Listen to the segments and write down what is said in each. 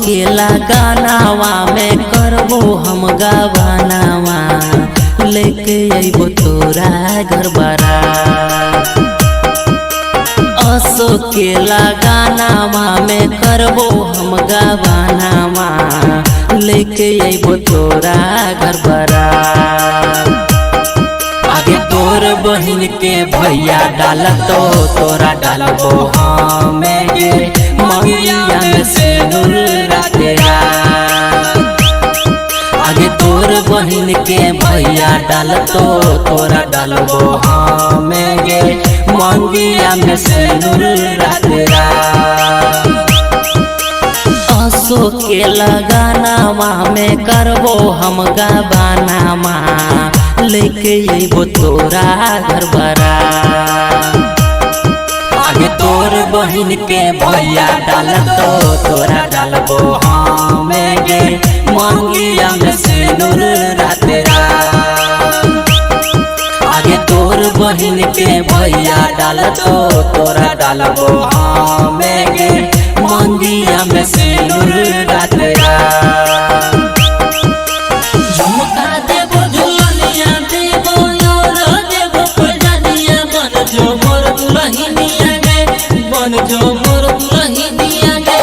केला गानावा में करबो हम गावानावा लेके अइबो तोरा घर बारा। असो केला गानावा में करबो हम गावानावा लेके अइबो तोरा घर बारा। आगे तोर बहिन के भैया डालतो तोरा डालबो हमें गे मंगिया में सिंदूर तेरा। आगे तोर बहिन के भैया डालतो तोरा डालबो हमें गे मंगिया में सिंदूर तेरा। असो के लगानावा में करबो हम गावानावा लेके अइबो तोरा घर बारा। आगे तोर बहिन के भैया डालतो तोरा डालबो हमें गे मंगिया में सिंदूर तेरा। आगे तोर बहिन के भैया डालतो तोरा डालबो हमें गे मंगिया में सिंदूर तेरा। झुमका देबो झुलनिया देबो योरो देबो पैजानिया बन जो मोर दुल्हनिया गे बन जो मोर दुल्हनिया गे।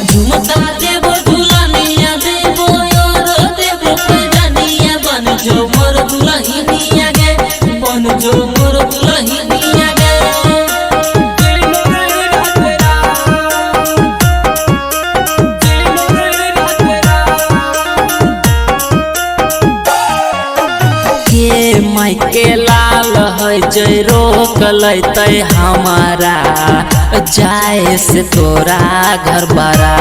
झुमका देबो झुलनिया देबो योरो देबो पैजानिया बन जो मोर दुल्हनिया गे बन जो मोर दुल्हनिया गे। माई के लाल है जय रोक लैते हमारा जाए से तोरा घर बारा।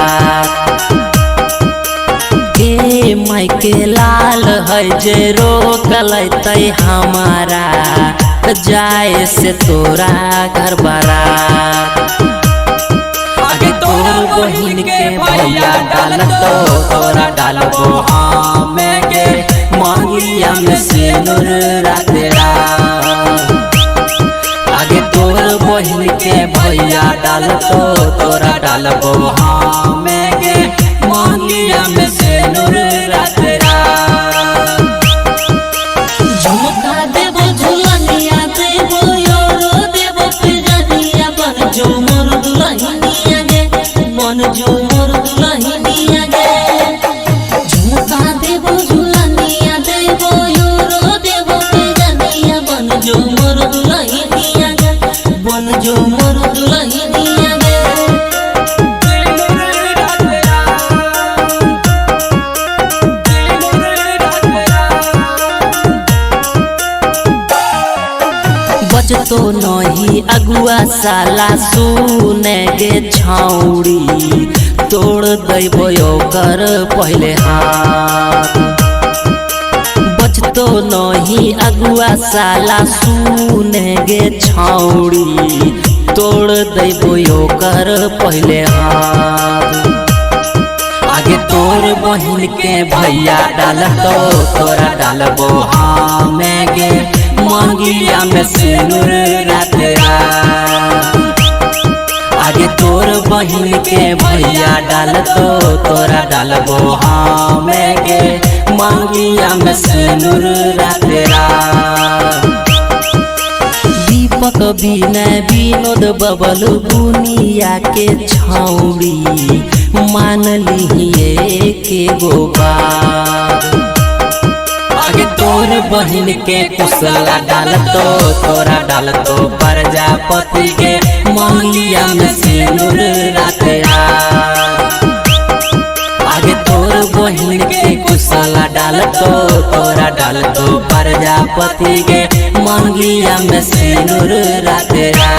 के माई के लाल है जय रोक लैते हमारा जाए से तोरा घर बारा। आगे तोर बहिन के भैया डालतो तोरा डालबो हमें गे मंगिया में सिंदूर तेरा। आगे तोर बहिन के भैया डालतो तोरा डालबो हमें गे मंगिया में सिंदूर तेरा। झुमका देबो झुलनिया देबो योरो देबो पैजानिया बन जो मोर दुल्हनिया गे बन जो मोर दुल्हनिया गे। झुमका देबो झुलनिया देबो योरो देबो पैजानिया बन जो मोर दुल्हनिया गे बन जो मोर दुल्हनिया गे। बचतो नहीं अगुआ साला सुने गे छौड़ी तोड़ देबो ओकर पहले हाथ। बचतो नहीं अगुआ साला सुने गे छौड़ी तोड़ देबो ओकर पहले हाथ। आगे तोर बहिन के भैया डालतो तोरा डालबो हमें गे मंगिया में सिंदूर तेरा। आगे तोर बहिन के भैया डालतो तोरा डालबो हमें गे मंगिया में सिंदूर तेरा। दीपक विनय विनोद बबलू बुनिया के छौड़ी मान लिहिए के गोबार। आगे तोर बहिन के कुशला डालतो तोरा डालतो प्रजापति के मंगिया में सिंदूर तेरा। आगे तोर बहिन के कुशला डालतो तोरा डालतो प्रजापति के मंगिया में सिंदूर तेरा।